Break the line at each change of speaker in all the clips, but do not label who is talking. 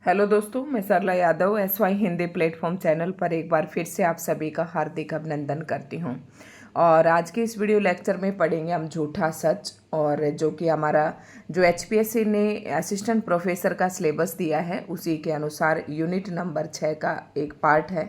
Hello दोस्तों, मैं Sarla Yadav SY Hindi platform channel पर एक बार फिर से आप सभी का हार्दिक अभिनंदन करती हूं। और आज के इस वीडियो लेक्चर में पढ़ेंगे हम झूठा सच, और जो कि हमारा जो HPSC ने असिस्टेंट प्रोफेसर का सिलेबस दिया है उसी के अनुसार यूनिट नंबर 6 का एक पार्ट है।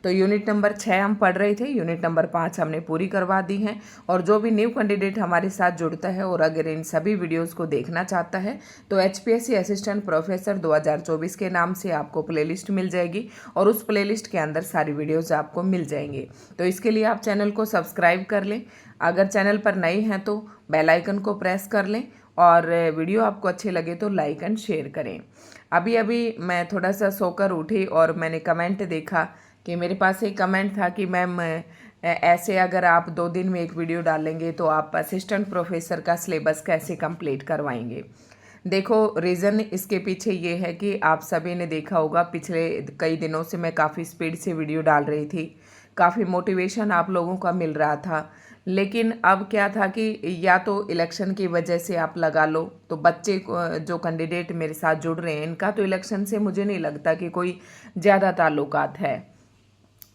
तो यूनिट नंबर 6 हम पढ़ रहे थे, यूनिट नंबर 5 हमने पूरी करवा दी है। और जो भी न्यू कैंडिडेट हमारे साथ जुड़ता है और अगर इन सभी वीडियोस को देखना चाहता है तो HPSC असिस्टेंट प्रोफेसर 2024 के नाम से आपको प्लेलिस्ट मिल जाएगी और उस प्लेलिस्ट के अंदर सारी वीडियोस आपको मिल जाएंगे। तो इसके लिए आप चैनल को सब्सक्राइब कर लें, अगर चैनल पर नए हैं तो बेल आइकन को प्रेस कर लें और वीडियो आपको अच्छे लगे तो लाइक एंड शेयर करें। अभी अभी मैं थोड़ा सा सोकर उठी और मैंने कमेंट देखा कि मेरे पास एक कमेंट था कि मैम ऐसे अगर आप 2 दिन में एक वीडियो डालेंगे तो आप असिस्टेंट प्रोफेसर का सिलेबस कैसे कंप्लीट करवाएंगे। देखो, रीज़न इसके पीछे ये है कि आप सभी ने देखा होगा पिछले कई दिनों से मैं काफ़ी स्पीड से वीडियो डाल रही थी, काफ़ी मोटिवेशन आप लोगों का मिल रहा था। लेकिन अब क्या था कि या तो इलेक्शन की वजह से आप लगा लो, तो बच्चे जो कैंडिडेट मेरे साथ जुड़ रहे हैं इनका तो इलेक्शन से मुझे नहीं लगता कि कोई ज़्यादा ताल्लुकात है।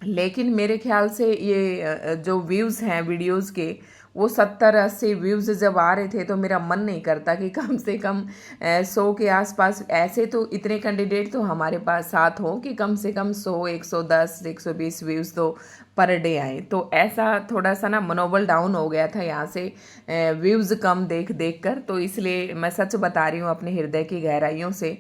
लेकिन मेरे ख्याल से ये जो व्यूज़ हैं वीडियोस के, वो 70-80 व्यूज़ जब आ रहे थे तो मेरा मन नहीं करता कि कम से कम 100 के आसपास, ऐसे तो इतने कैंडिडेट तो हमारे पास साथ हो कि कम से कम 100, 110, 120 व्यूज़ तो पर डे आए। तो ऐसा थोड़ा सा ना मनोबल डाउन हो गया था यहाँ से व्यूज़ कम देख देख कर। तो इसलिए मैं सच बता रही हूँ अपने हृदय की गहराइयों से,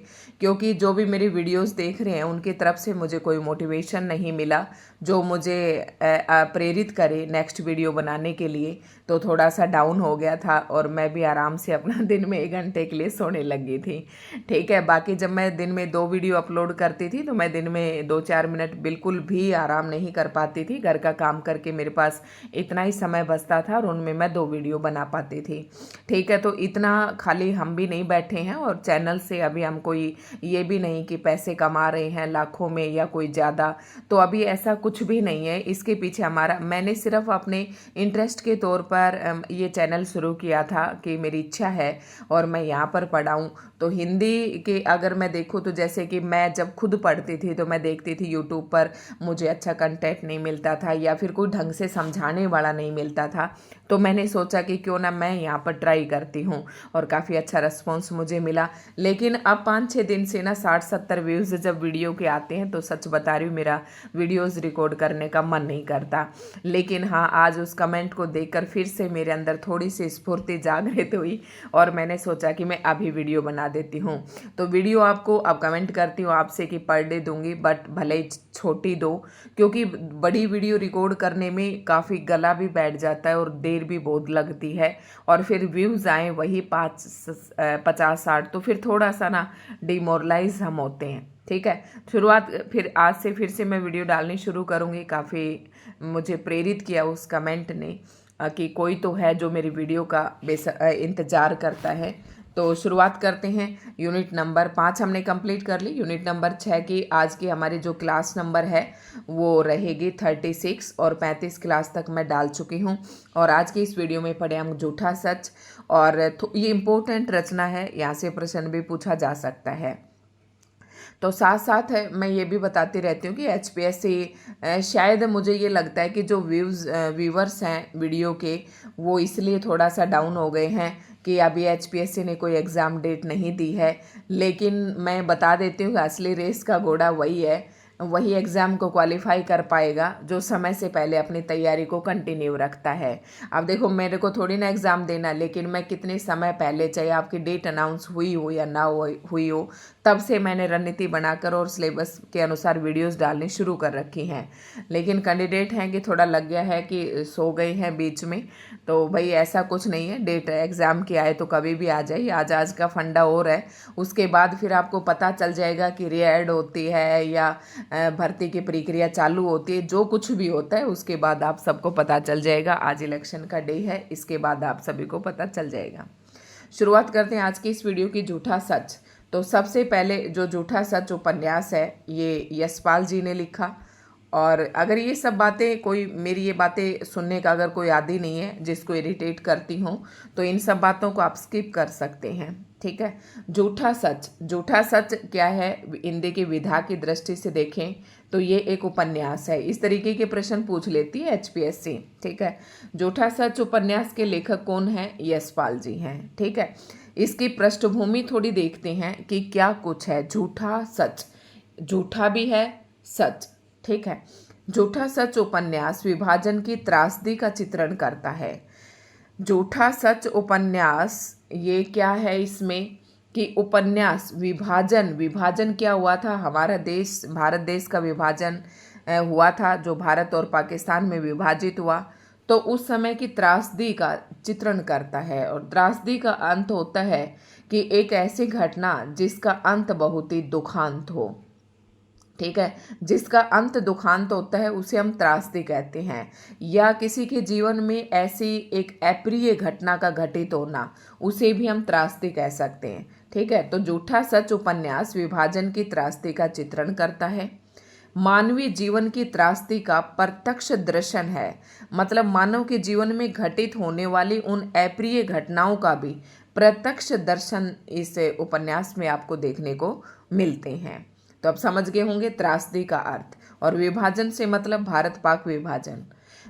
क्योंकि जो भी मेरी वीडियोस देख रहे हैं उनकी तरफ से मुझे कोई मोटिवेशन नहीं मिला जो मुझे प्रेरित करे नेक्स्ट वीडियो बनाने के लिए। तो थोड़ा सा डाउन हो गया था और मैं भी आराम से अपना दिन में 1 घंटे के लिए सोने लगी थी। ठीक है, बाकी जब मैं दिन में 2 वीडियो अपलोड करती थी तो मैं दिन में 2-4 मिनट बिल्कुल भी आराम नहीं कर पाती थी। घर का काम करके मेरे पास इतना ही समय बचता था और उनमें मैं 2 वीडियो बना पाती थी। ठीक है, तो इतना खाली हम भी नहीं बैठे हैं और चैनल से अभी हम कोई ये भी नहीं कि पैसे कमा रहे हैं लाखों में या कोई ज़्यादा, तो अभी ऐसा कुछ भी नहीं है। इसके पीछे मैंने सिर्फ अपने इंटरेस्ट के तौर पर ये चैनल शुरू किया था कि मेरी इच्छा है और मैं यहाँ पर पढ़ाऊँ। तो हिंदी के अगर मैं देखूँ तो जैसे कि मैं जब खुद पढ़ती थी तो मैं देखती थी यूट्यूब पर मुझे अच्छा कंटेंट नहीं मिलता था या फिर कोई ढंग से समझाने वाला नहीं मिलता था। तो मैंने सोचा कि क्यों ना मैं यहाँ पर ट्राई करती हूँ और काफ़ी अच्छा रिस्पॉन्स मुझे मिला। लेकिन अब 5-6 दिन से ना 60-70 व्यूज़ जब वीडियो के आते हैं तो सच बता रही हूँ मेरा वीडियोज़ रिकॉर्ड करने का मन नहीं करता। लेकिन हाँ, आज उस कमेंट को देखकर फिर से मेरे अंदर थोड़ी सी स्फूर्ति जागृत हुई और मैंने सोचा कि मैं अभी वीडियो बना देती हूँ। तो वीडियो आपको अब कमेंट करती हूँ आपसे कि पर डे दूंगी, बट भले ही छोटी दो, क्योंकि बड़ी वीडियो रिकॉर्ड करने में काफ़ी गला भी बैठ जाता है और देर भी बहुत लगती है। और फिर व्यूज़ आए वही 50-60 तो फिर थोड़ा सा ना डिमोरलाइज हम होते हैं। ठीक है, शुरुआत फिर आज से फिर से मैं वीडियो डालनी शुरू करूँगी। काफ़ी मुझे प्रेरित किया उस कमेंट ने कि कोई तो है जो मेरी वीडियो का इंतज़ार करता है। तो शुरुआत करते हैं। यूनिट नंबर 5 हमने कंप्लीट कर ली। यूनिट नंबर 6 की आज की हमारी जो क्लास नंबर है वो रहेगी 36 और 35 क्लास तक मैं डाल चुकी हूँ। और आज की इस वीडियो में पढ़े हम झूठा सच, और ये इम्पोर्टेंट रचना है, यहाँ से प्रश्न भी पूछा जा सकता है। तो साथ साथ है मैं ये भी बताती रहती हूँ कि HPSC शायद मुझे ये लगता है कि जो व्यूवर्स हैं वीडियो के वो इसलिए थोड़ा सा डाउन हो गए हैं कि अभी HPSC ने कोई एग्ज़ाम डेट नहीं दी है। लेकिन मैं बता देती हूँ कि असली रेस का घोड़ा वही है, वही एग्ज़ाम को क्वालिफाई कर पाएगा जो समय से पहले अपनी तैयारी को कंटिन्यू रखता है। अब देखो, मेरे को थोड़ी ना एग्ज़ाम देना, लेकिन मैं कितने समय पहले, चाहे आपकी डेट अनाउंस हुई हो या ना हुई हो, तब से मैंने रणनीति बनाकर और सिलेबस के अनुसार वीडियोस डालनी शुरू कर रखी हैं। लेकिन कैंडिडेट हैं कि थोड़ा लग गया है कि सो गए हैं बीच में, तो भाई ऐसा कुछ नहीं है। डेट एग्ज़ाम की आए तो कभी भी आ जाए। आज का फंडा और है, उसके बाद फिर आपको पता चल जाएगा कि री-एड होती है या भर्ती की प्रक्रिया चालू होती है। जो कुछ भी होता है उसके बाद आप सबको पता चल जाएगा। आज इलेक्शन का डे है, इसके बाद आप सभी को पता चल जाएगा। शुरुआत करते हैं आज की इस वीडियो की झूठा सच। तो सबसे पहले जो झूठा सच उपन्यास है ये यशपाल जी ने लिखा। और अगर ये सब बातें मेरी ये बातें सुनने का अगर कोई आदी नहीं है जिसको इरिटेट करती हूँ तो इन सब बातों को आप स्किप कर सकते हैं। ठीक है। झूठा सच, झूठा सच क्या है हिंदी की विधा की दृष्टि से देखें तो ये एक उपन्यास है। इस तरीके के प्रश्न पूछ लेती है एचपीएससी। ठीक है। झूठा सच उपन्यास के लेखक कौन है? यशपाल जी हैं। ठीक है। इसकी पृष्ठभूमि थोड़ी देखते हैं कि क्या कुछ है। झूठा सच, झूठा भी है, सच। ठीक है। झूठा सच उपन्यास विभाजन की त्रासदी का चित्रण करता है। झूठा सच उपन्यास ये क्या है इसमें कि उपन्यास विभाजन, विभाजन क्या हुआ था? हमारा देश, भारत देश का विभाजन हुआ था, जो भारत और पाकिस्तान में विभाजित हुआ। तो उस समय की त्रासदी का चित्रण करता है और त्रासदी का अंत होता है कि एक ऐसी घटना जिसका अंत बहुत ही दुखांत हो। ठीक है। जिसका अंत दुखांत होता है उसे हम त्रासदी कहते हैं, या किसी के जीवन में ऐसी एक अप्रिय घटना का घटित होना, उसे भी हम त्रासदी कह सकते हैं। ठीक है। तो झूठा सच उपन्यास विभाजन की त्रासदी का चित्रण करता है। मानवीय जीवन की त्रासदी का प्रत्यक्ष दर्शन है, मतलब मानव के जीवन में घटित होने वाली उन अप्रिय घटनाओं का भी प्रत्यक्ष दर्शन इस उपन्यास में आपको देखने को मिलते हैं। तो अब समझ गए होंगे त्रासदी का अर्थ। और विभाजन से मतलब भारत पाक विभाजन।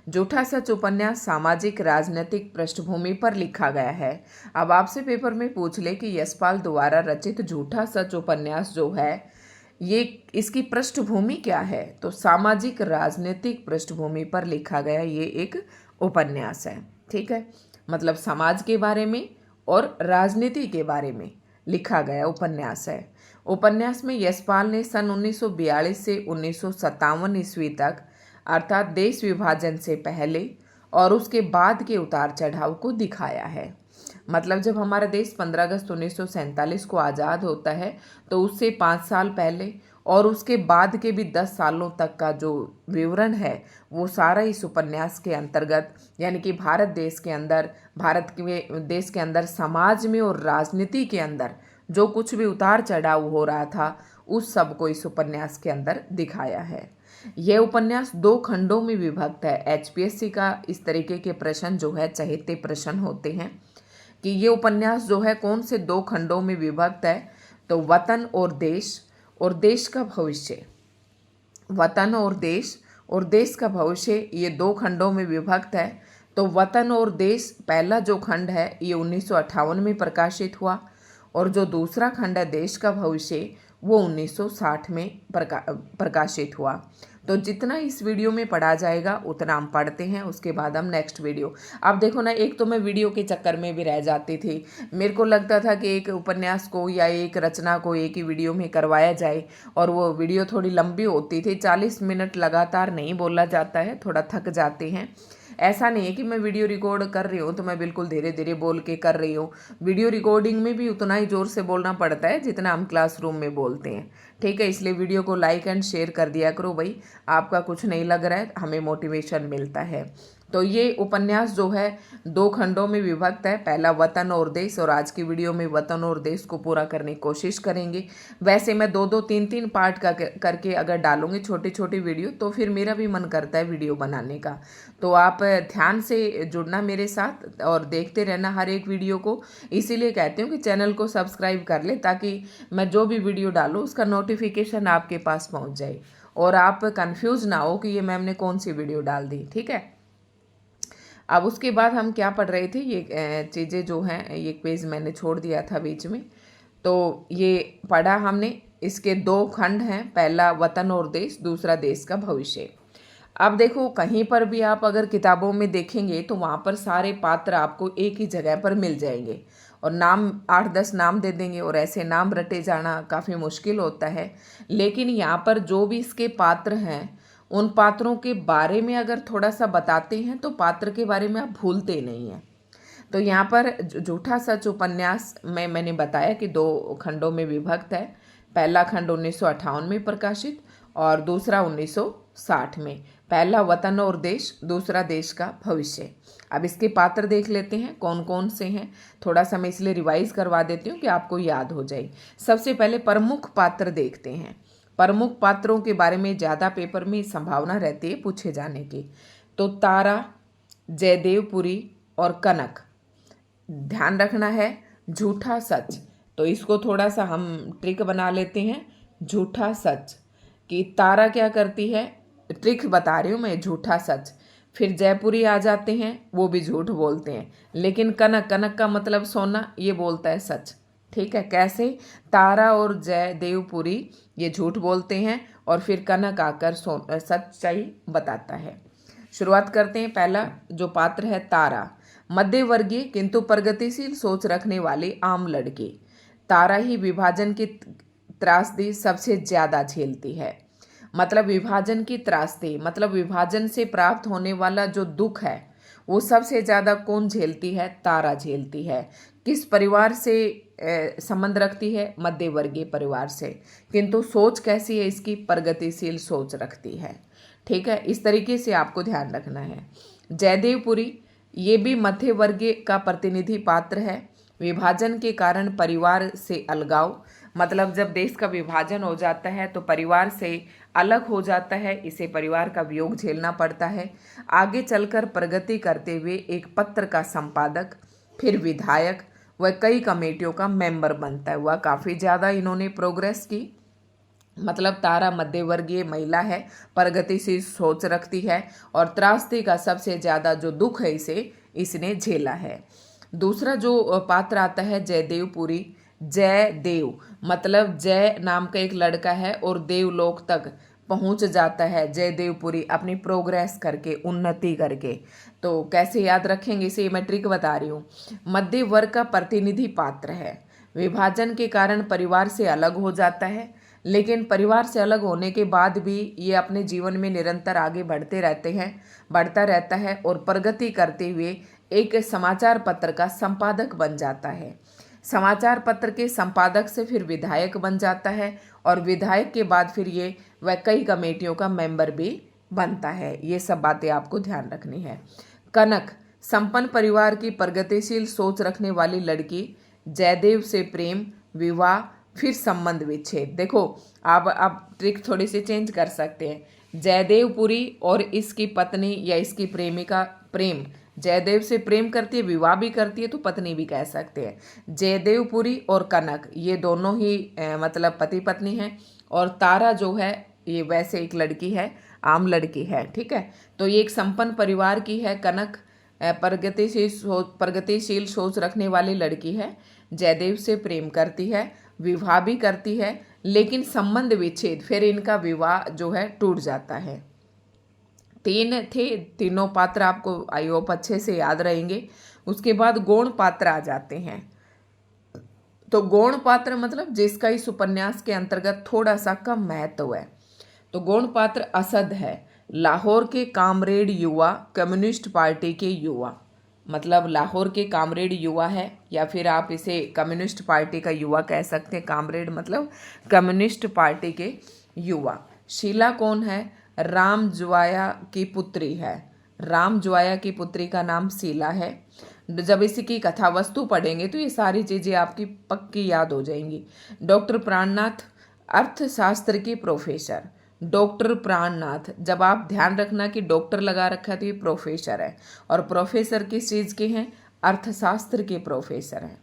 झूठा सच उपन्यास सामाजिक राजनीतिक पृष्ठभूमि पर लिखा गया है। अब आपसे पेपर में पूछ ले कि यशपाल द्वारा रचित झूठा सच उपन्यास जो है ये इसकी पृष्ठभूमि क्या है, तो सामाजिक राजनीतिक पृष्ठभूमि पर लिखा गया ये एक उपन्यास है। ठीक है। मतलब समाज के बारे में और राजनीति के बारे में लिखा गया उपन्यास है। उपन्यास में यशपाल ने सन 1942 से 1957 ईस्वी तक, अर्थात देश विभाजन से पहले और उसके बाद के उतार चढ़ाव को दिखाया है। मतलब जब हमारा देश 15 अगस्त 1947 को आज़ाद होता है तो उससे 5 साल पहले और उसके बाद के भी 10 सालों तक का जो विवरण है वो सारा इस उपन्यास के अंतर्गत, यानी कि भारत देश के अंदर, भारत के देश के अंदर समाज में और राजनीति के अंदर जो कुछ भी उतार चढ़ाव हो रहा था उस सब को इस उपन्यास के अंदर दिखाया है। यह उपन्यास 2 खंडों में विभक्त है। एचपीएससी का इस तरीके के प्रश्न जो है चहेते प्रश्न होते हैं कि ये उपन्यास जो है कौन से 2 खंडों में विभक्त है, तो वतन और देश का भविष्य। वतन और देश का भविष्य ये 2 खंडों में विभक्त है। तो वतन और देश पहला जो खंड है ये 1958 में प्रकाशित हुआ और जो दूसरा खंड है देश का भविष्य वो 1960 में प्रकाशित हुआ। तो जितना इस वीडियो में पढ़ा जाएगा उतना हम पढ़ते हैं, उसके बाद हम नेक्स्ट वीडियो। अब देखो ना, एक तो मैं वीडियो के चक्कर में भी रह जाती थी। मेरे को लगता था कि एक उपन्यास को या एक रचना को एक ही वीडियो में करवाया जाए और वो वीडियो थोड़ी लंबी होती थी। 40 मिनट लगातार नहीं बोला जाता है, थोड़ा थक जाते हैं। ऐसा नहीं है कि मैं वीडियो रिकॉर्ड कर रही हूँ तो मैं बिल्कुल धीरे धीरे बोल के कर रही हूँ। वीडियो रिकॉर्डिंग में भी उतना ही ज़ोर से बोलना पड़ता है जितना हम क्लासरूम में बोलते हैं। ठीक है। इसलिए वीडियो को लाइक एंड शेयर कर दिया करो भाई, आपका कुछ नहीं लग रहा है, हमें मोटिवेशन मिलता है। तो ये उपन्यास जो है 2 खंडों में विभक्त है, पहला वतन और देश, और आज की वीडियो में वतन और देश को पूरा करने की कोशिश करेंगे। वैसे मैं 2-2, 3-3 पार्ट का करके अगर डालूंगी छोटी छोटी वीडियो तो फिर मेरा भी मन करता है वीडियो बनाने का। तो आप ध्यान से जुड़ना मेरे साथ और देखते रहना हर एक वीडियो को। इसीलिए कहती हूँ कि चैनल को सब्सक्राइब कर ले ताकि मैं जो भी वीडियो डालूँ उसका नोटिफिकेशन आपके पास पहुँच जाए और आप कंफ्यूज ना हो कि ये मैम ने कौन सी वीडियो डाल दी। ठीक है। अब उसके बाद हम क्या पढ़ रहे थे, ये चीज़ें जो हैं, ये पेज मैंने छोड़ दिया था बीच में। तो ये पढ़ा हमने, इसके 2 खंड हैं, पहला वतन और देश, दूसरा देश का भविष्य। अब देखो कहीं पर भी आप अगर किताबों में देखेंगे तो वहाँ पर सारे पात्र आपको एक ही जगह पर मिल जाएंगे और नाम 8-10 नाम दे देंगे और ऐसे नाम रटे जाना काफ़ी मुश्किल होता है। लेकिन यहाँ पर जो भी इसके पात्र हैं उन पात्रों के बारे में अगर थोड़ा सा बताते हैं तो पात्र के बारे में आप भूलते नहीं हैं। तो यहाँ पर झूठा सच उपन्यास में मैंने बताया कि 2 खंडों में विभक्त है। पहला खंड 1958 में प्रकाशित और दूसरा 1960 में। पहला वतन और देश, दूसरा देश का भविष्य। अब इसके पात्र देख लेते हैं कौन कौन से हैं। थोड़ा सा मैं इसलिए रिवाइज करवा देती हूँ कि आपको याद हो जाए। सबसे पहले प्रमुख पात्र देखते हैं। प्रमुख पात्रों के बारे में ज़्यादा पेपर में संभावना रहती है पूछे जाने की। तो तारा, जयदेवपुरी और कनक। ध्यान रखना है झूठा सच तो इसको थोड़ा सा हम ट्रिक बना लेते हैं, झूठा सच। कि तारा क्या करती है, ट्रिक बता रही हूँ मैं, झूठा सच। फिर जयपुरी आ जाते हैं, वो भी झूठ बोलते हैं। लेकिन कनक, कनक का मतलब सोना, ये बोलता है सच। ठीक है, कैसे? तारा और जयदेवपुरी ये झूठ बोलते हैं और फिर कनक आकर सच्चाई बताता है। शुरुआत करते हैं। पहला जो पात्र है तारा, मध्यवर्गीय किंतु प्रगतिशील सोच रखने वाली आम लड़की। तारा ही विभाजन की त्रासदी सबसे ज्यादा झेलती है। मतलब विभाजन की त्रासदी, मतलब विभाजन से प्राप्त होने वाला जो दुख है वो सबसे ज्यादा कौन झेलती है? तारा झेलती है। किस परिवार से संबंध रखती है? मध्यवर्गीय परिवार से। किंतु सोच कैसी है इसकी? प्रगतिशील सोच रखती है। ठीक है, इस तरीके से आपको ध्यान रखना है। जयदेवपुरी ये भी मध्यवर्गीय का प्रतिनिधि पात्र है। विभाजन के कारण परिवार से अलगाव, मतलब जब देश का विभाजन हो जाता है तो परिवार से अलग हो जाता है, इसे परिवार का वियोग झेलना पड़ता है। आगे चलकर प्रगति करते हुए एक पत्र का संपादक, फिर विधायक व कई कमेटियों का मेंबर बनता है। वह काफ़ी ज़्यादा इन्होंने प्रोग्रेस की। मतलब तारा मध्यवर्गीय महिला है, प्रगतिशील सोच रखती है और त्रासदी का सबसे ज़्यादा जो दुख है इसे इसने झेला है। दूसरा जो पात्र आता है जयदेवपुरी। जयदेव मतलब जय नाम का एक लड़का है और देवलोक तक पहुंच जाता है जयदेवपुरी अपनी प्रोग्रेस करके, उन्नति करके। तो कैसे याद रखेंगे इसे, मैं ट्रिक बता रही हूँ। मध्य वर्ग का प्रतिनिधि पात्र है। विभाजन के कारण परिवार से अलग हो जाता है, लेकिन परिवार से अलग होने के बाद भी ये अपने जीवन में निरंतर आगे बढ़ता रहता है और प्रगति करते हुए एक समाचार पत्र का संपादक बन जाता है। समाचार पत्र के संपादक से फिर विधायक बन जाता है और विधायक के बाद फिर ये वह कई कमेटियों का मेंबर भी बनता है। ये सब बातें आपको ध्यान रखनी है। कनक संपन्न परिवार की प्रगतिशील सोच रखने वाली लड़की। जयदेव से प्रेम, विवाह, फिर संबंध विच्छेद। देखो आप ट्रिक थोड़ी सी चेंज कर सकते हैं। जयदेवपुरी और इसकी पत्नी या इसकी प्रेमिका प्रेम, जयदेव से प्रेम करती है, विवाह भी करती है, तो पत्नी भी कह सकते हैं। जयदेवपुरी और कनक ये दोनों ही मतलब पति पत्नी हैं। और तारा जो है ये वैसे एक लड़की है, आम लड़की है। ठीक है, तो ये एक संपन्न परिवार की है। कनक प्रगतिशील सोच रखने वाली लड़की है। जयदेव से प्रेम करती है, विवाह भी करती है, लेकिन संबंध विच्छेद, फिर इनका विवाह जो है टूट जाता है। तीन थे, तीनों पात्र आपको आई होप अच्छे से याद रहेंगे। उसके बाद गौण पात्र आ जाते हैं। तो गौण पात्र मतलब जिसका इस उपन्यास के अंतर्गत थोड़ा सा कम महत्व है। तो गौण पात्र असद है, लाहौर के कामरेड युवा, कम्युनिस्ट पार्टी के युवा। मतलब लाहौर के कामरेड युवा है, या फिर आप इसे कम्युनिस्ट पार्टी का युवा कह सकते हैं। कामरेड मतलब कम्युनिस्ट पार्टी के युवा। शीला कौन है? राम जुआया की पुत्री है। राम जुआया की पुत्री का नाम शीला है। जब इसकी कथा वस्तु पढ़ेंगे तो ये सारी चीज़ें आपकी पक्की याद हो जाएंगी। डॉक्टर प्राणनाथ अर्थशास्त्र की प्रोफेसर। डॉक्टर प्राणनाथ, जब आप ध्यान रखना कि डॉक्टर लगा रखा है तो ये प्रोफेसर है। और प्रोफेसर किस चीज़ के हैं? अर्थशास्त्र के प्रोफेसर हैं।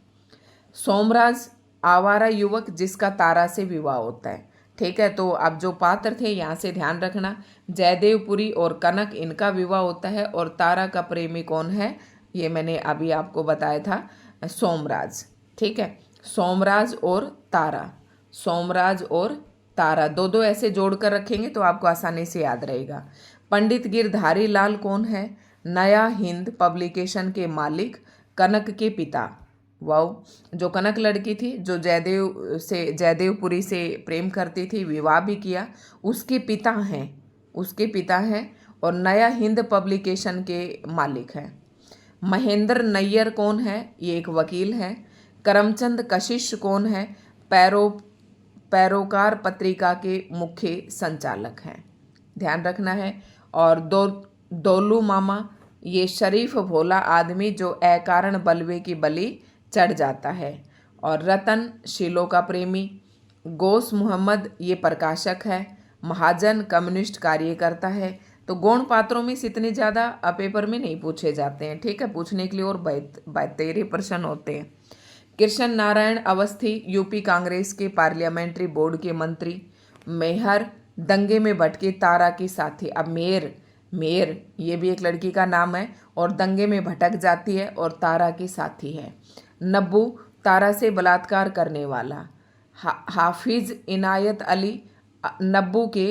सोमराज आवारा युवक जिसका तारा से विवाह होता है। ठीक है, तो अब जो पात्र थे यहाँ से ध्यान रखना, जयदेवपुरी और कनक इनका विवाह होता है। और तारा का प्रेमी कौन है? ये मैंने अभी आपको बताया था, सोमराज। ठीक है, सोमराज और तारा, सोमराज और तारा दो ऐसे जोड़कर रखेंगे तो आपको आसानी से याद रहेगा। पंडित गिरधारी लाल कौन है? नया हिंद पब्लिकेशन के मालिक, कनक के पिता। वाओ, जो कनक लड़की थी जो जयदेवपुरी से प्रेम करती थी, विवाह भी किया, उसके पिता हैं और नया हिंद पब्लिकेशन के मालिक हैं। महेंद्र नैयर कौन है? ये एक वकील हैं। करमचंद कशिश कौन है? पैरोकार पत्रिका के मुख्य संचालक हैं। ध्यान रखना है। और दोलू मामा, ये शरीफ भोला आदमी जो अकारण बलवे की बलि चढ़ जाता है। और रतन शीलो का प्रेमी। गोस मोहम्मद ये प्रकाशक है। महाजन कम्युनिस्ट कार्यकर्ता है। तो गौण पात्रों में से इतने ज़्यादा पेपर में नहीं पूछे जाते हैं। ठीक है, पूछने के लिए और 72 प्रश्न होते हैं। कृष्ण नारायण अवस्थी यूपी कांग्रेस के पार्लियामेंट्री बोर्ड के मंत्री। मेहर दंगे में भटकी तारा की साथी। अब मेयर मेयर ये भी एक लड़की का नाम है और दंगे में भटक जाती है और तारा की साथी है। नब्बू तारा से बलात्कार करने वाला। हाफिज इनायत अली नब्बू के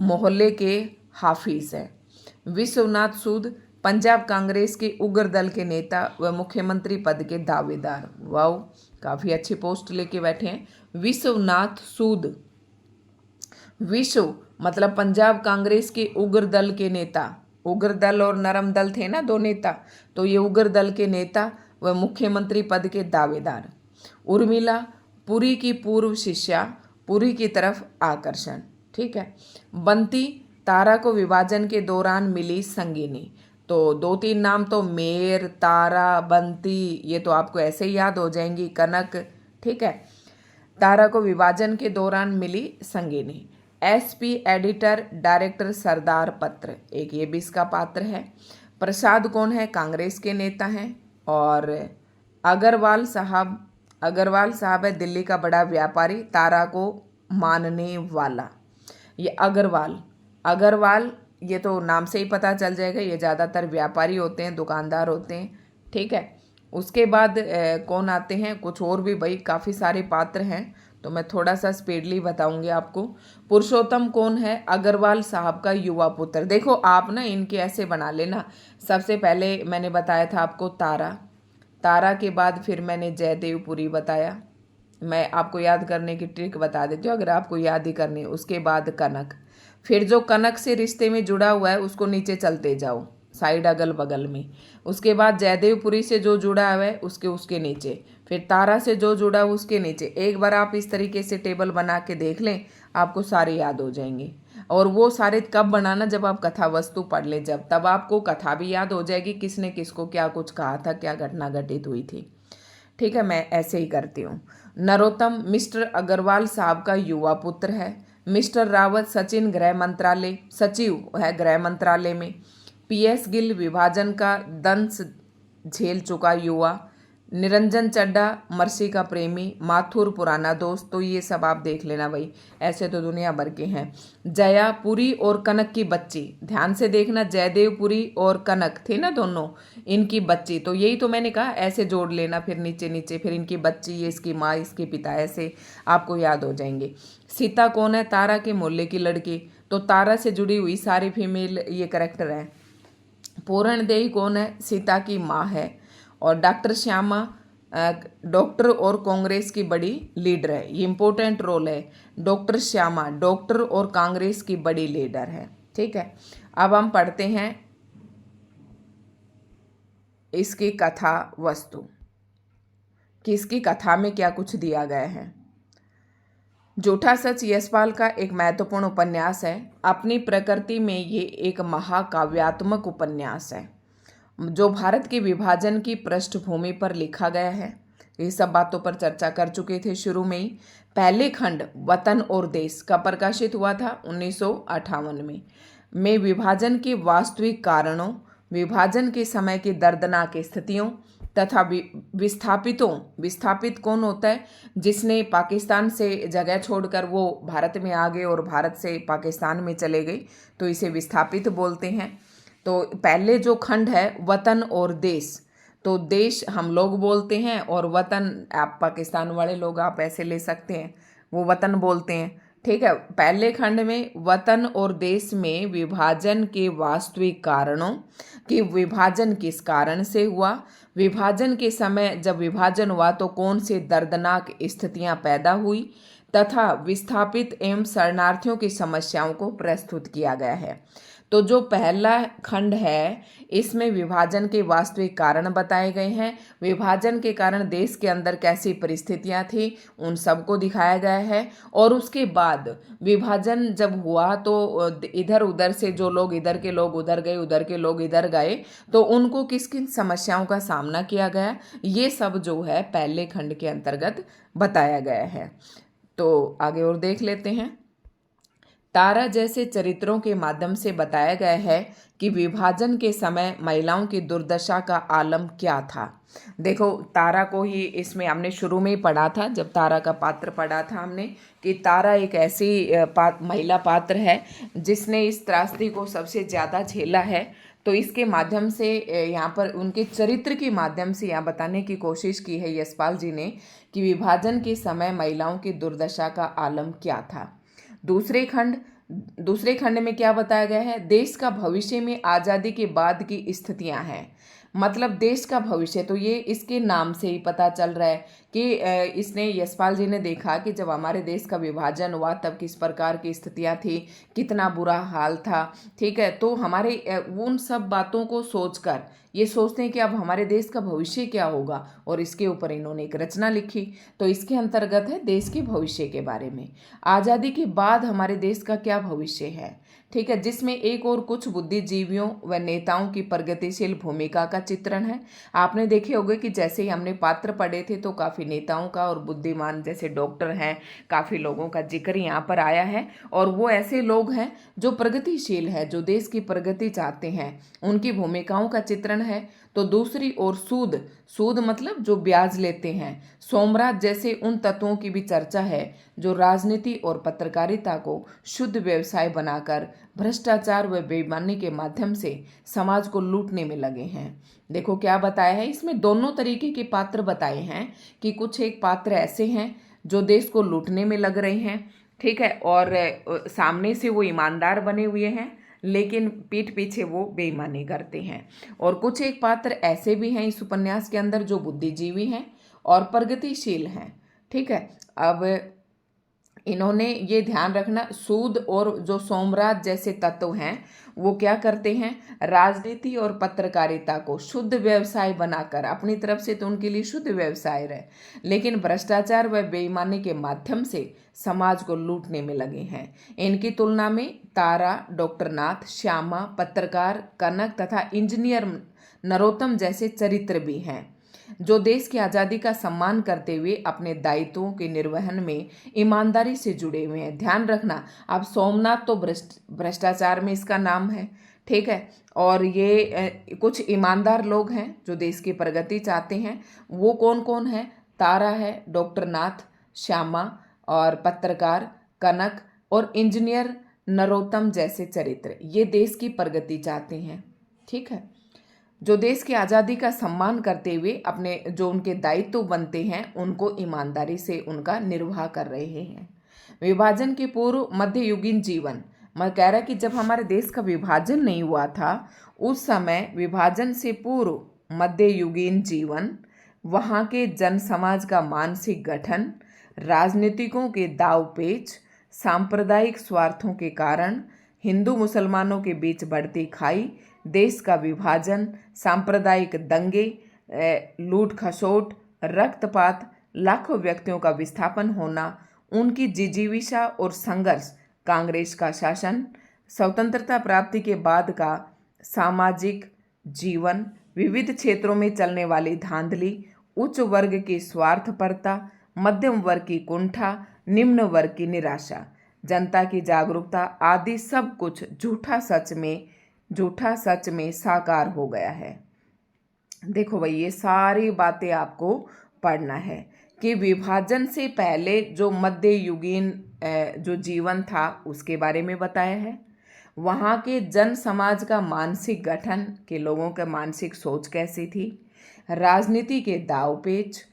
मोहल्ले के हाफिज है। विश्वनाथ सूद पंजाब कांग्रेस के उग्र दल के नेता व मुख्यमंत्री पद के दावेदार। वाओ, काफी अच्छी पोस्ट लेके बैठे हैं विश्वनाथ सूद। विश्व मतलब पंजाब कांग्रेस के उग्र दल के नेता। उग्र दल और नरम दल थे ना, दो नेता, तो ये उग्र दल के नेता व मुख्यमंत्री पद के दावेदार। उर्मिला पुरी की पूर्व शिष्या, पुरी की तरफ आकर्षण। ठीक है। बंती तारा को विभाजन के दौरान मिली संगिनी। तो दो तीन नाम तो मेर, तारा, बंती, ये तो आपको ऐसे ही याद हो जाएंगी। कनक। ठीक है। तारा को विभाजन के दौरान मिली संगिनी। एसपी एडिटर डायरेक्टर सरदार पत्र, एक ये भी इसका पात्र है। प्रसाद कौन है? कांग्रेस के नेता हैं। और अग्रवाल साहब है दिल्ली का बड़ा व्यापारी, तारा को मानने वाला। ये अग्रवाल ये तो नाम से ही पता चल जाएगा, ये ज़्यादातर व्यापारी होते हैं, दुकानदार होते हैं। ठीक है। उसके बाद कौन आते हैं? कुछ और भी भाई काफ़ी सारे पात्र हैं, तो मैं थोड़ा सा स्पीडली बताऊंगी आपको। पुरुषोत्तम कौन है? अग्रवाल साहब का युवा पुत्र। देखो आप ना इनके ऐसे बना लेना। सबसे पहले मैंने बताया था आपको तारा के बाद फिर मैंने जयदेवपुरी बताया। मैं आपको याद करने की ट्रिक बता देती हूँ अगर आपको याद ही करनी है। उसके बाद कनक, फिर जो कनक से रिश्ते में जुड़ा हुआ है उसको नीचे चलते जाओ साइड अगल बगल में। उसके बाद जयदेवपुरी से जो जुड़ा हुआ है उसके नीचे, फिर तारा से जो जुड़ा हुआ उसके नीचे। एक बार आप इस तरीके से टेबल बना के देख लें, आपको सारे याद हो जाएंगे। और वो सारे कब बनाना? जब आप कथा वस्तु पढ़ लें, जब तब आपको कथा भी याद हो जाएगी, किसने किसको क्या कुछ कहा था, क्या घटना घटित हुई थी। ठीक है, मैं ऐसे ही करती हूँ। नरोत्तम मिस्टर अग्रवाल साहब का युवा पुत्र है। मिस्टर रावत सचिव है गृह मंत्रालय में। पीएस गिल विभाजन का दंश झेल चुका युवा। निरंजन चड्डा मर्सी का प्रेमी। माथुर पुराना दोस्त। तो ये सब आप देख लेना भाई, ऐसे तो दुनिया भर के हैं। जया पुरी और कनक की बच्ची, ध्यान से देखना, जयदेव पुरी और कनक थे ना दोनों, इनकी बच्ची। तो यही तो मैंने कहा, ऐसे जोड़ लेना, फिर नीचे नीचे, फिर इनकी बच्ची, ये इसकी माँ, इसके पिता, ऐसे आपको याद हो जाएंगे। सीता कौन है? तारा के मोहल्ले की लड़की। तो तारा से जुड़ी हुई सारी फीमेल ये करेक्टर है। पूरण देवी कौन है? सीता की माँ है। और डॉक्टर श्यामा डॉक्टर और कांग्रेस की बड़ी लीडर है। ये इंपॉर्टेंट रोल है। डॉक्टर श्यामा डॉक्टर और कांग्रेस की बड़ी लीडर है। ठीक है। अब हम पढ़ते हैं इसकी कथा वस्तु कि इसकी कथा में क्या कुछ दिया गया है। झूठा सच यशपाल का एक महत्वपूर्ण उपन्यास है। अपनी प्रकृति में ये एक महाकाव्यात्मक उपन्यास है जो भारत के विभाजन की पृष्ठभूमि पर लिखा गया है। ये सब बातों पर चर्चा कर चुके थे शुरू में ही। पहले खंड वतन और देश का प्रकाशित हुआ था 1958 में विभाजन के वास्तविक कारणों, विभाजन के समय की दर्दनाक स्थितियों तथा विस्थापित कौन होता है? जिसने पाकिस्तान से जगह छोड़कर वो भारत में आ गए और भारत से पाकिस्तान में चले गए, तो इसे विस्थापित बोलते हैं। तो पहले जो खंड है वतन और देश, तो देश हम लोग बोलते हैं और वतन आप पाकिस्तान वाले लोग आप ऐसे ले सकते हैं, वो वतन बोलते हैं। ठीक है। पहले खंड में वतन और देश में विभाजन के वास्तविक कारणों कि विभाजन किस कारण से हुआ, विभाजन के समय जब विभाजन हुआ तो कौन से दर्दनाक स्थितियां पैदा हुई तथा विस्थापित एवं शरणार्थियों की समस्याओं को प्रस्तुत किया गया है। तो जो पहला खंड है इसमें विभाजन के वास्तविक कारण बताए गए हैं। विभाजन के कारण देश के अंदर कैसी परिस्थितियां थी उन सबको दिखाया गया है। और उसके बाद विभाजन जब हुआ तो इधर उधर से जो लोग, इधर के लोग उधर गए, उधर के लोग इधर गए, तो उनको किस किन समस्याओं का सामना किया गया, ये सब जो है पहले खंड के अंतर्गत बताया गया है। तो आगे और देख लेते हैं। तारा जैसे चरित्रों के माध्यम से बताया गया है कि विभाजन के समय महिलाओं की दुर्दशा का आलम क्या था। देखो, तारा को ही इसमें हमने शुरू में ही पढ़ा था, जब तारा का पात्र पढ़ा था हमने, कि तारा एक ऐसी महिला पात्र है जिसने इस त्रासदी को सबसे ज़्यादा झेला है। तो इसके माध्यम से यहाँ पर उनके चरित्र के माध्यम से यहाँ बताने की कोशिश की है यशपाल जी ने कि विभाजन के समय महिलाओं की दुर्दशा का आलम क्या था। दूसरे खंड में क्या बताया गया है, देश का भविष्य में आज़ादी के बाद की स्थितियां हैं। मतलब देश का भविष्य, तो ये इसके नाम से ही पता चल रहा है कि इसने यशपाल जी ने देखा कि जब हमारे देश का विभाजन हुआ तब किस प्रकार की स्थितियां थी, कितना बुरा हाल था। ठीक है, तो हमारे उन सब बातों को सोचकर ये सोचते हैं कि अब हमारे देश का भविष्य क्या होगा, और इसके ऊपर इन्होंने एक रचना लिखी। तो इसके अंतर्गत है देश के भविष्य के बारे में, आज़ादी के बाद हमारे देश का क्या भविष्य है। ठीक है, जिसमें एक और कुछ बुद्धिजीवियों व नेताओं की प्रगतिशील भूमिका का चित्रण है। आपने देखे होंगे कि जैसे ही हमने पात्र पढ़े थे तो काफ़ी नेताओं का और बुद्धिमान जैसे डॉक्टर हैं, काफ़ी लोगों का जिक्र यहाँ पर आया है, और वो ऐसे लोग हैं जो प्रगतिशील है, जो देश की प्रगति चाहते हैं, उनकी भूमिकाओं का चित्रण है। तो दूसरी ओर सूद मतलब जो ब्याज लेते हैं, सोमराज जैसे उन तत्वों की भी चर्चा है जो राजनीति और पत्रकारिता को शुद्ध व्यवसाय बनाकर भ्रष्टाचार व बेईमानी के माध्यम से समाज को लूटने में लगे हैं। देखो क्या बताया है, इसमें दोनों तरीके के पात्र बताए हैं कि कुछ एक पात्र ऐसे हैं जो देश को लूटने में लग रहे हैं, ठीक है, और सामने से वो ईमानदार बने हुए हैं लेकिन पीठ पीछे वो बेईमानी करते हैं। और कुछ एक पात्र ऐसे भी हैं इस उपन्यास के अंदर जो बुद्धिजीवी हैं और प्रगतिशील हैं। ठीक है, अब इन्होंने ये ध्यान रखना, सूद और जो सोमराज जैसे तत्व हैं वो क्या करते हैं, राजनीति और पत्रकारिता को शुद्ध व्यवसाय बनाकर, अपनी तरफ से तो उनके लिए शुद्ध व्यवसाय रहे, लेकिन भ्रष्टाचार व बेईमानी के माध्यम से समाज को लूटने में लगे हैं। इनकी तुलना में तारा, डॉक्टर नाथ, श्यामा, पत्रकार कनक तथा इंजीनियर नरोत्तम जैसे चरित्र भी हैं जो देश की आज़ादी का सम्मान करते हुए अपने दायित्वों के निर्वहन में ईमानदारी से जुड़े हुए हैं। ध्यान रखना, अब सोमनाथ तो भ्रष्टाचार में इसका नाम है, ठीक है, और ये कुछ ईमानदार लोग हैं जो देश की प्रगति चाहते हैं। वो कौन कौन है, तारा है, डॉक्टर नाथ, श्यामा और पत्रकार कनक और इंजीनियर नरोत्तम जैसे चरित्र, ये देश की प्रगति चाहते हैं। ठीक है, जो देश की आज़ादी का सम्मान करते हुए अपने जो उनके दायित्व बनते हैं उनको ईमानदारी से उनका निर्वाह कर रहे हैं। विभाजन के पूर्व मध्ययुगीन जीवन, मैं कह रहा कि जब हमारे देश का विभाजन नहीं हुआ था उस समय विभाजन से पूर्व मध्ययुगीन जीवन, वहाँ के जन समाज का मानसिक गठन, राजनीतिकों के दावपेच, सांप्रदायिक स्वार्थों के कारण हिंदू मुसलमानों के बीच बढ़ती खाई, देश का विभाजन, सांप्रदायिक दंगे, लूट खसोट, रक्तपात, लाखों व्यक्तियों का विस्थापन होना, उनकी जिजीविषा और संघर्ष, कांग्रेस का शासन, स्वतंत्रता प्राप्ति के बाद का सामाजिक जीवन, विविध क्षेत्रों में चलने वाली धांधली, उच्च वर्ग की स्वार्थपरता, मध्यम वर्ग की कुंठा, निम्न वर्ग की निराशा, जनता की जागरूकता आदि सब कुछ झूठा सच में साकार हो गया है। देखो भाई, ये सारी बातें आपको पढ़ना है कि विभाजन से पहले जो मध्ययुगीन जो जीवन था उसके बारे में बताया है, वहाँ के जन समाज का मानसिक गठन के लोगों का मानसिक सोच कैसी थी, राजनीति के दावपेच,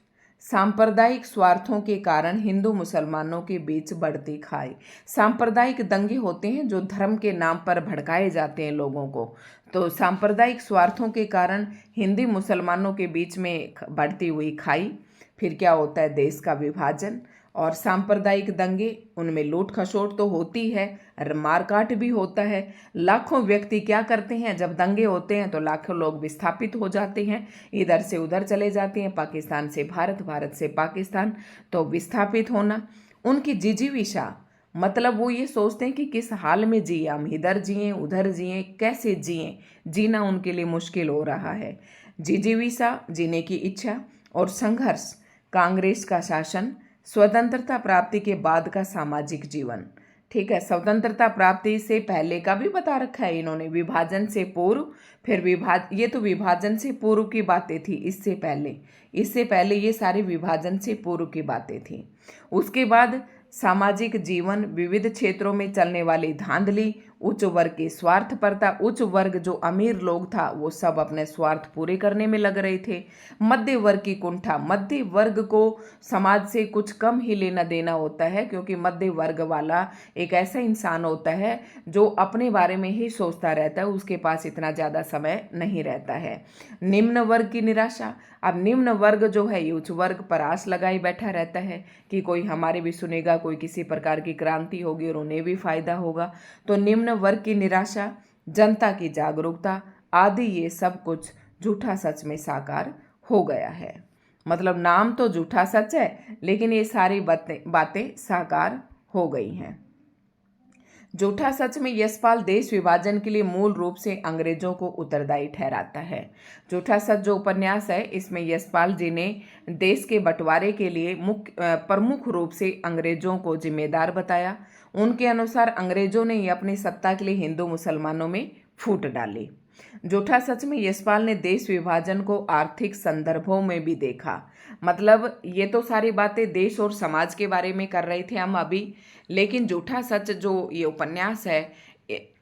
सांप्रदायिक स्वार्थों के कारण हिंदू मुसलमानों के बीच बढ़ती खाई। सांप्रदायिक दंगे होते हैं जो धर्म के नाम पर भड़काए जाते हैं लोगों को, तो सांप्रदायिक स्वार्थों के कारण हिंदू मुसलमानों के बीच में बढ़ती हुई खाई। फिर क्या होता है, देश का विभाजन और सांप्रदायिक दंगे, उनमें लूट खसोट तो होती है, मारकाट भी होता है, लाखों व्यक्ति क्या करते हैं, जब दंगे होते हैं तो लाखों लोग विस्थापित हो जाते हैं, इधर से उधर चले जाते हैं, पाकिस्तान से भारत, भारत से पाकिस्तान, तो विस्थापित होना। उनकी जिजीविषा मतलब वो ये सोचते हैं कि किस हाल में जिए, हम इधर जिए उधर जिए, कैसे जिए, जीना उनके लिए मुश्किल हो रहा है। जिजीविषा जीने की इच्छा और संघर्ष, कांग्रेस का शासन, स्वतंत्रता प्राप्ति के बाद का सामाजिक जीवन, ठीक है, स्वतंत्रता प्राप्ति से पहले का भी बता रखा है इन्होंने, विभाजन से पूर्व, फिर ये तो विभाजन से पूर्व की बातें थी, इससे पहले ये सारी विभाजन से पूर्व की बातें थी। उसके बाद सामाजिक जीवन, विविध क्षेत्रों में चलने वाली धांधली, उच्च वर्ग की स्वार्थपरता, उच्च वर्ग जो अमीर लोग था वो सब अपने स्वार्थ पूरे करने में लग रहे थे। मध्य वर्ग की कुंठा, मध्य वर्ग को समाज से कुछ कम ही लेना देना होता है, क्योंकि मध्य वर्ग वाला एक ऐसा इंसान होता है जो अपने बारे में ही सोचता रहता है, उसके पास इतना ज़्यादा समय नहीं रहता है। निम्न वर्ग की निराशा, अब निम्न वर्ग जो है उच्च वर्ग पर आस लगाई बैठा रहता है कि कोई हमारे भी सुनेगा, कोई किसी प्रकार की क्रांति होगी और उन्हें भी फायदा होगा। तो निम्न वर्ग की निराशा, जनता की जागरूकता आदि, ये सब कुछ झूठा सच में साकार हो गया है। मतलब नाम तो झूठा सच है, लेकिन ये सारी बातें साकार हो गई हैं। झूठा सच में यशपाल देश विभाजन के लिए मूल रूप से अंग्रेजों को उत्तरदायी ठहराता है। झूठा सच जो उपन्यास है, इसमें यशपाल जी ने देश के बंटवारे के लिए प्रमुख रूप से अंग्रेजों को जिम्मेदार बताया। उनके अनुसार अंग्रेजों ने ही अपनी सत्ता के लिए हिंदू मुसलमानों में फूट डाली। झूठा सच में यशपाल ने देश विभाजन को आर्थिक संदर्भों में भी देखा। मतलब ये तो सारी बातें देश और समाज के बारे में कर रहे थे हम अभी, लेकिन झूठा सच जो ये उपन्यास है,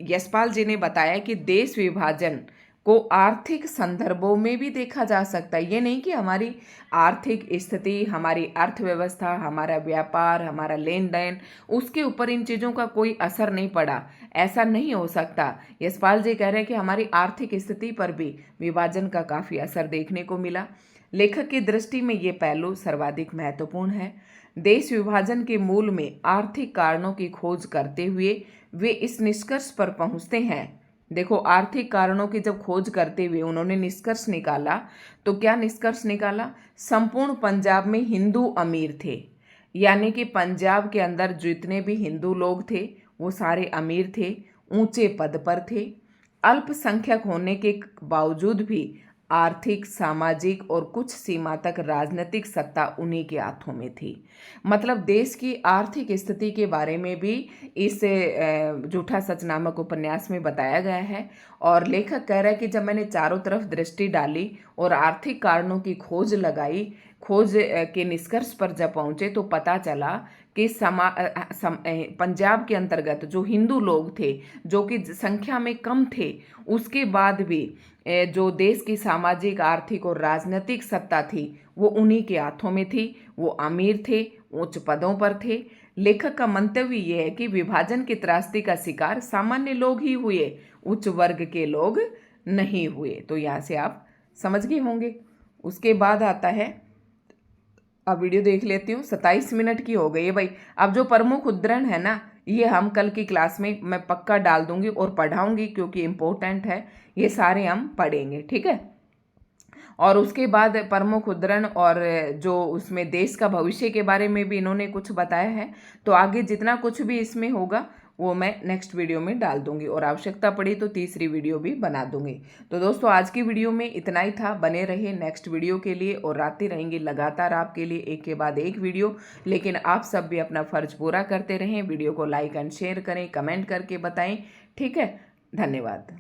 यशपाल जी ने बताया कि देश विभाजन को आर्थिक संदर्भों में भी देखा जा सकता है। ये नहीं कि हमारी आर्थिक स्थिति, हमारी अर्थव्यवस्था, हमारा व्यापार, हमारा लेन देन, उसके ऊपर इन चीज़ों का कोई असर नहीं पड़ा, ऐसा नहीं हो सकता। यशपाल जी कह रहे हैं कि हमारी आर्थिक स्थिति पर भी विभाजन का काफ़ी असर देखने को मिला। लेखक की दृष्टि में ये पहलू सर्वाधिक महत्वपूर्ण है। देश विभाजन के मूल में आर्थिक कारणों की खोज करते हुए वे इस निष्कर्ष पर पहुंचते हैं। देखो, आर्थिक कारणों की जब खोज करते हुए उन्होंने निष्कर्ष निकाला, तो क्या निष्कर्ष निकाला? संपूर्ण पंजाब में हिंदू अमीर थे, यानी कि पंजाब के अंदर जितने भी हिंदू लोग थे वो सारे अमीर थे, ऊंचे पद पर थे। अल्पसंख्यक होने के बावजूद भी आर्थिक, सामाजिक और कुछ सीमा तक राजनीतिक सत्ता उन्हीं के हाथों में थी। मतलब देश की आर्थिक स्थिति के बारे में भी इस झूठा सच नामक उपन्यास में बताया गया है। और लेखक कह रहा है कि जब मैंने चारों तरफ दृष्टि डाली और आर्थिक कारणों की खोज लगाई, खोज के निष्कर्ष पर जब पहुंचे तो पता चला कि पंजाब के अंतर्गत जो हिंदू लोग थे, जो कि संख्या में कम थे, उसके बाद भी जो देश की सामाजिक, आर्थिक और राजनीतिक सत्ता थी वो उन्हीं के हाथों में थी। वो अमीर थे, उच्च पदों पर थे। लेखक का मंतव्य ये है कि विभाजन की त्रासदी का शिकार सामान्य लोग ही हुए, उच्च वर्ग के लोग नहीं हुए। तो यहाँ से आप समझ गए होंगे। उसके बाद आता है, अब वीडियो देख लेती हूँ, 27 मिनट की हो गई है भाई। अब जो प्रमुख उद्धरण है ना, ये हम कल की क्लास में मैं पक्का डाल दूंगी और पढ़ाऊंगी, क्योंकि इम्पोर्टेंट है, ये सारे हम पढ़ेंगे, ठीक है। और उसके बाद प्रमुख उद्धरण और जो उसमें देश का भविष्य के बारे में भी इन्होंने कुछ बताया है। तो आगे जितना कुछ भी इसमें होगा वो मैं नेक्स्ट वीडियो में डाल दूंगी, और आवश्यकता पड़ी तो तीसरी वीडियो भी बना दूंगी। तो दोस्तों, आज की वीडियो में इतना ही था। बने रहे नेक्स्ट वीडियो के लिए, और आती रहेंगी लगातार आपके लिए एक के बाद एक वीडियो। लेकिन आप सब भी अपना फर्ज पूरा करते रहें, वीडियो को लाइक एंड शेयर करें, कमेंट करके बताएं, ठीक है। धन्यवाद।